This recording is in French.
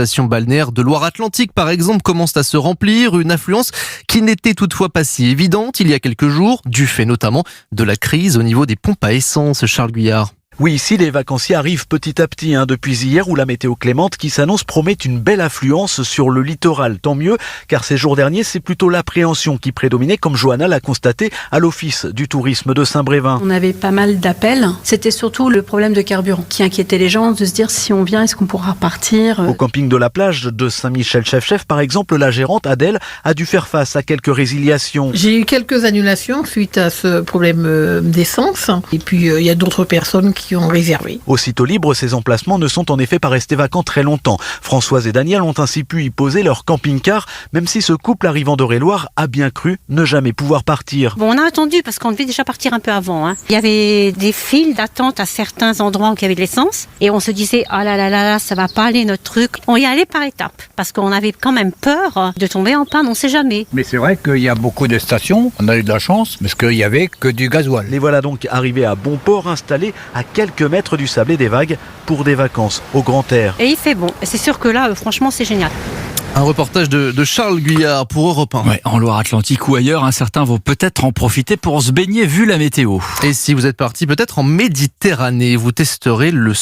stations balnéaires de Loire-Atlantique, par exemple, commencent à se remplir. Une affluence qui n'était toutefois pas si évidente il y a quelques jours, du fait notamment de la crise au niveau des pompes à essence. Charles Guyard. Oui, ici les vacanciers arrivent petit à petit, depuis hier où la météo clémente qui s'annonce promet une belle affluence sur le littoral. Tant mieux, car ces jours derniers, c'est plutôt l'appréhension qui prédominait, comme Johanna l'a constaté à l'Office du tourisme de Saint-Brévin. On avait pas mal d'appels. C'était surtout le problème de carburant qui inquiétait les gens, de se dire si on vient, est-ce qu'on pourra repartir. Au camping de la plage de Saint-Michel-Chef-Chef, par exemple, la gérante Adèle a dû faire face à quelques résiliations. J'ai eu quelques annulations suite à ce problème d'essence. Et puis, il y a d'autres personnes qui ont réservé. Aussitôt libres, ces emplacements ne sont en effet pas restés vacants très longtemps. Françoise et Daniel ont ainsi pu y poser leur camping-car, même si ce couple arrivant d'Eure-et-Loir a bien cru ne jamais pouvoir partir. Bon, on a attendu parce qu'on devait déjà partir un peu avant. Il y avait des files d'attente à certains endroits où il y avait de l'essence et on se disait ah là là là là, ça va pas aller notre truc. On y allait par étapes parce qu'on avait quand même peur de tomber en panne, on sait jamais. Mais c'est vrai qu'il y a beaucoup de stations, on a eu de la chance parce qu'il y avait que du gasoil. Les voilà donc arrivés à bon port, installés à quelques mètres du sable et des vagues pour des vacances au grand air. Et il fait bon. C'est sûr que là, franchement, c'est génial. Un reportage de Charles Guyard pour Europe 1. Ouais, en Loire-Atlantique ou ailleurs, certains vont peut-être en profiter pour se baigner vu la météo. Et si vous êtes parti peut-être en Méditerranée, vous testerez le